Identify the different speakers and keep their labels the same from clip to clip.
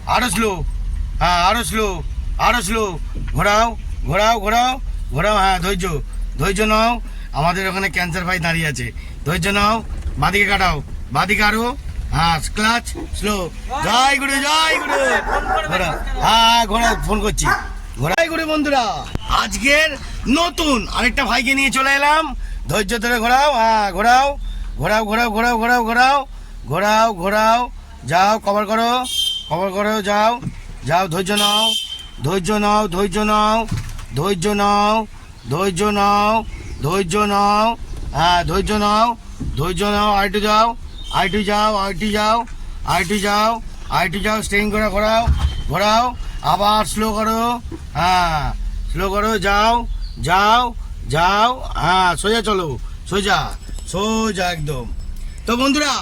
Speaker 1: আরো স্লো, হ্যাঁ আরো স্লো, আরো স্লো। ঘোরাও ঘোরাও ঘোরাও ঘোরাও, হ্যাঁ ধৈর্য, ধৈর্য নাও। আমাদের ওখানে ক্যান্সার ভাই দাঁড়িয়ে আছে, ধৈর্য নাও। বাদিকে কাটাও, বাদিকে আরো, হ্যাঁ ক্লাচ স্লো। জয় গুরু, জয় গুরু। ঘোরা, হ্যাঁ ঘোরা, ফোন করছি। ঘোরাই গুরু বন্ধুরা, আজকের নতুন আরেকটা ভাইকে নিয়ে চলে এলাম। ধৈর্য ধরে ঘোরাও, হ্যাঁ ঘোরাও ঘোরাও ঘোরাও ঘোরাও ঘোরাও ঘোরাও ঘোরাও ঘোরাও। যাও কভার করো, কভার করো, যাও যাও। ধৈর্য নাও, ধৈর্য নাও, ধৈর্য নাও, ধৈর্য নাও, ধৈর্য নাও, ধৈর্য নাও, হ্যাঁ ধৈর্য নাও, ধৈর্য নাও। আইটু যাও, আইটু যাও, আইটু যাও, আইটু যাও, আইটু যাও। স্টেইং করে ঘোরাও, ঘোরাও। আবার স্লো করো, হ্যাঁ স্লো করো। যাও যাও যাও, হ্যাঁ সোজা চলো, সোজা সোজা একদম। তো বন্ধুরা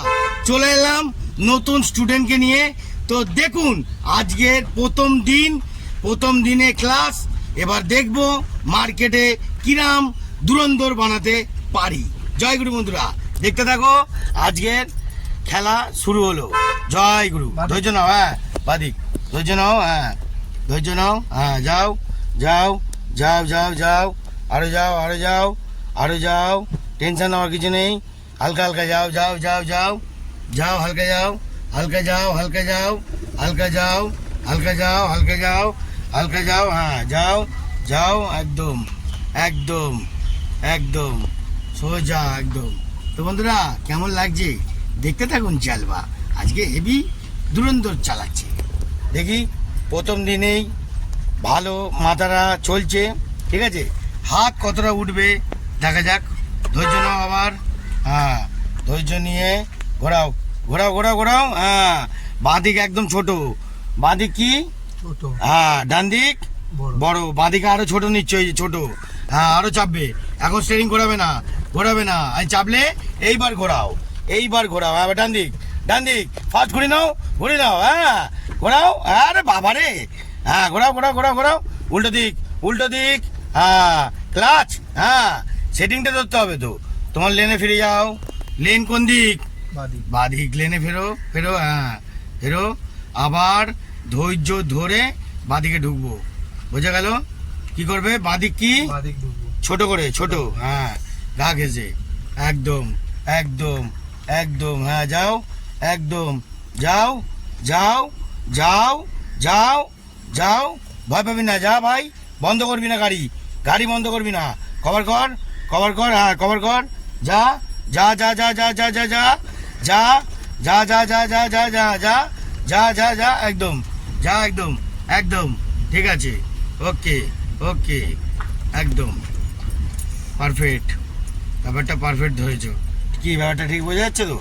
Speaker 1: চলে এলাম নতুন স্টুডেন্টকে নিয়ে। তো দেখুন আজকের প্রথম দিনে ক্লাস। এবার দেখবো মার্কেটে কিরাম দুরন্দর বানাতে পারি। জয় গুরু বন্ধুরা, দেখতে থাকো। আজকের খেলা শুরু হলো। জয় গুরু। ধৈর্য নাও, হ্যাঁ বাদিক, ধৈর্য নাও, হ্যাঁ ধৈর্য নাও, হ্যাঁ যাও যাও যাও যাও যাও। আরো যাও, আরো যাও, আরো যাও। টেনশন নেওয়ার কিছু নেই, হালকা হালকা যাও যাও যাও যাও যাও। হালকা যাও, হালকা যাও, হালকা যাও, হালকা যাও, হালকা যাও, হালকা যাও, হালকা যাও, হ্যাঁ যাও যাও। একদম একদম একদম সোজা একদম। তো বন্ধুরা কেমন লাগছে দেখতে থাকুন। চালবা আজকে হেভি দুরন্দর চালাচ্ছে। দেখি প্রথম দিনেই ভালো মাথাটা চলছে, ঠিক আছে। হাত কতটা উঠবে দেখা যাক। ধৈর্য নাও আবার, হ্যাঁ ধৈর্য নিয়ে ঘোরাও ঘোরাও ঘোরাও ঘোরাও, হ্যাঁ। বাঁদিক একদম ছোট, বাঁদিক কি ছোট, হ্যাঁ ডান দিক বড়। বাঁদিকে আরো ছোট নিচ্ছে, ওই যে ছোট, হ্যাঁ আরো চাপবে। এখন স্টিয়ারিং ঘোরাবে না, ঘোরাবে না। এই চাপলে এইবার ঘোরাও, এইবার ঘোরাও। হ্যাঁ ডান দিক, ডান দিক ফার্স্ট ঘুরে নাও, ঘুরে নাও, হ্যাঁ ঘোরাও। আরে বাবা রে, হ্যাঁ ঘোরাও ঘোরাও ঘোরাও ঘোরাও। উল্টো দিক, উল্টো দিক, হ্যাঁ ক্লাচ, হ্যাঁ সেটিংটা ধরতে হবে তো। তোমার লেনে ফিরে যাও। লেন কোন দিক? বাদিক। লেনে ফেরো, ফেরো, হ্যাঁ ফেরো। আবার ধৈর্য ধরে বাদিকে ঢুকবো। বোঝা গেল? কি করবে? বাদিক কি ছোট করে, ছোট, হ্যাঁ গা ঘেসে। একদম একদম একদম, হ্যাঁ যাও একদম। যাও যাও যাও যাও যাও। ভয় পাবি না, যা ভাই। বন্ধ করবি না গাড়ি, গাড়ি বন্ধ করবি না। কভার কর, কভার কর, হ্যাঁ কভার কর। যা যা যা যা যা যা যা যা যা যা যা যা যা যা যা যা যা যা যা একদম, যা একদম একদম। ঠিক আছে, ওকে ওকে, একদম পারফেক্ট। ব্যাপারটা পারফেক্ট ধরেছ। কি ব্যাপারটা ঠিক বোঝা যাচ্ছে তো?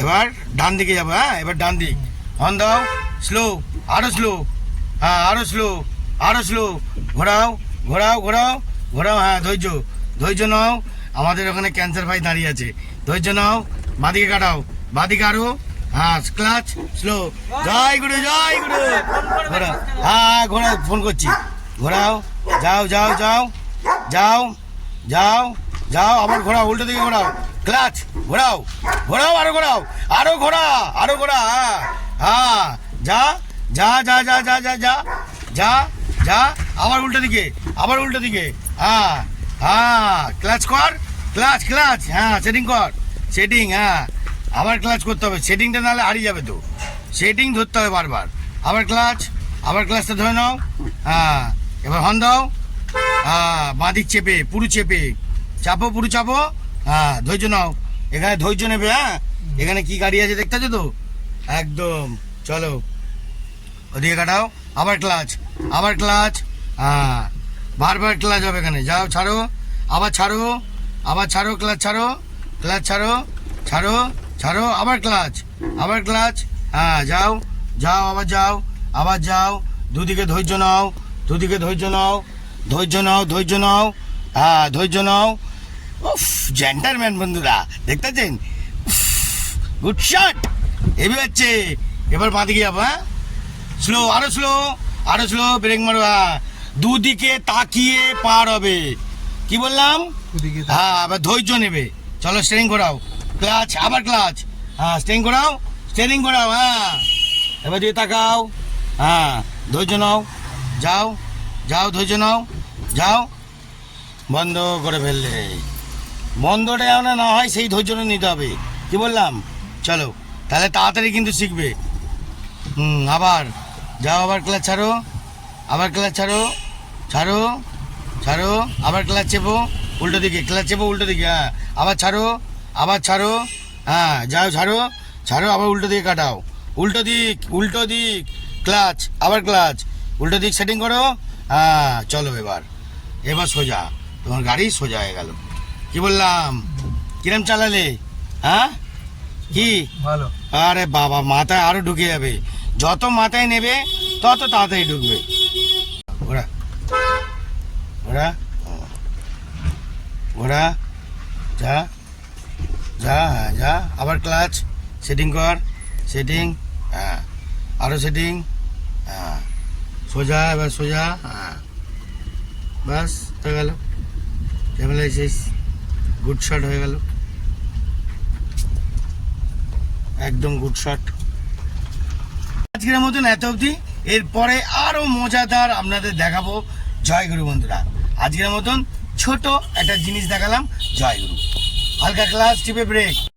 Speaker 1: এবার ডান দিকে যাবো, হ্যাঁ এবার ডান দিক। হর্ন দাও, স্লো, আরো স্লো, হ্যাঁ আরো স্লো, আরো স্লো। ঘোরাও ঘোরাও ঘোরাও ঘোরাও, হ্যাঁ ধৈর্য, ধৈর্য নাও। আমাদের ওখানে ক্যান্সার ভাই দাঁড়িয়ে আছে, ধৈর্য নাও। বাদিকে কাটাও, বাদিকে আরো, হ্যাঁ ক্লাচ স্লো। জয় গুরু, জয় গুরু। ঘোরাও, হ্যাঁ ঘোরাও, ফোন করছি। ঘোরাও, যাও যাও যাও যাও যাও যাও। আবার ঘোরাও, উল্টো দিকে ঘোরাও, ক্লাচ ঘোরাও, ঘোরাও আরো ঘোরাও, আরো ঘোরা, আরো ঘোরা, হ্যাঁ হ্যাঁ যা যা যা যা যা যা যা যা যা। আবার উল্টো দিকে, আবার উল্টো দিকে, হ্যাঁ হ্যাঁ ক্লাচ কর, ক্লাচ ক্লাচ, হ্যাঁ সেটিং কর, সেটিং, হ্যাঁ আবার ক্লাচ করতে হবে। সেটিংটা নাহলে হারিয়ে যাবে তো, সেটিং ধরতে হবে বারবার। আবার ক্লাচ, আবার ক্লাচটা ধরে নাও, হ্যাঁ এবার হর্ন দাও, হ্যাঁ বাঁদিক চেপে, পুরো চেপে চাপো, পুরো চাপো, হ্যাঁ ধৈর্য নাও। এখানে ধৈর্য নেবে, হ্যাঁ এখানে কি গাড়ি আছে দেখতে পাচ্ছ তো, একদম। চলো ওদিকে কাটাও, আবার ক্লাচ, আবার ক্লাচ, হ্যাঁ বারবার ক্লাচ হবে এখানে। যাও ছাড়ো, আবার ছাড়ো, আবার ছাড়ো, ক্লাচ ছাড়ো, ক্লাচ ছাড়ো, ছাড়ো ছাড়ো, আবার ক্লাচ, আবার ক্লাচ, হ্যাঁ যাও যাও, আবার যাও, আবার যাও। দুদিকে ধৈর্য নাও, দুদিকে ধৈর্য নাও, ধৈর্য নাও, ধৈর্য নাও, হ্যাঁ ধৈর্য নাও। উফ জেন্টারম্যান বন্ধুরা, দেখতে পাচ্ছেন? গুড শট, হেভি হচ্ছে। এবার বাঁদিকে যাবো, হ্যাঁ স্লো, আরো স্লো, আরো স্লো। ব্রেক মারো, হ্যাঁ দুদিকে তাকিয়ে পার হবে। কি বললাম? হ্যাঁ আবার ধৈর্য নেবে। চলো স্টিয়ারিং ঘোরাও, ক্লাচ, আবার ক্লাচ, হ্যাঁ স্টিয়ারিং ঘোরাও, স্টিয়ারিং ঘোরাও, হ্যাঁ এবার দিয়ে তাকাও, হ্যাঁ ধৈর্য নাও, যাও যাও, ধৈর্য নাও, যাও। বন্ধ করে ফেললে, বন্ধটা যেন না হয় সেই ধৈর্যটা নিতে হবে, কি বললাম? চলো তাহলে তাড়াতাড়ি কিন্তু শিখবে। আবার যাও, আবার ক্লাচ ছাড়ো, আবার ক্লাচ ছাড়ো, ছাড়ো ছাড়ো, আবার ক্লাচ চেপো উল্টো দিকে, ক্লাচ চেপো উল্টো দিকে, হ্যাঁ আবার ছাড়ো, আবার ছাড়ো, হ্যাঁ যাও ছাড়ো, ছাড়ো আবার উল্টো দিকে কাটাও, উল্টো দিক, উল্টো দিক, ক্লাচ, আবার ক্লাচ, উল্টো দিক সেটিং করো, হ্যাঁ চলো এবার, এবার সোজা, তোমার গাড়ি সোজা হয়ে গেল। কি বললাম? কিরম চালালে? হ্যাঁ কি
Speaker 2: ভালো।
Speaker 1: আরে বাবা, মাথায় আরো ঢুকে যাবে, যত মাথায় নেবে তত তাড়াতাড়ি ঢুকবে। ঘোড়া ঘোড়া ঘোড়া, যা যা, হ্যাঁ যা, আবার ক্লাচ সেটিং কর, সেটিং, হ্যাঁ আরও সেটিং, হ্যাঁ সোজা, এবার সোজা, হ্যাঁ বাস হয়ে গেল, ঝামেলা শেষ, গুড শট হয়ে গেল, একদম গুড শট। আজকের মতন এত অবধি, এরপরে আরো মজাদার আপনাদের দেখাবো। জয়গুরু বন্ধুরা, আজকের মতন ছোট একটা জিনিস দেখালাম, জয়গুরু। হালকা ক্লাস টিপে ব্রেক।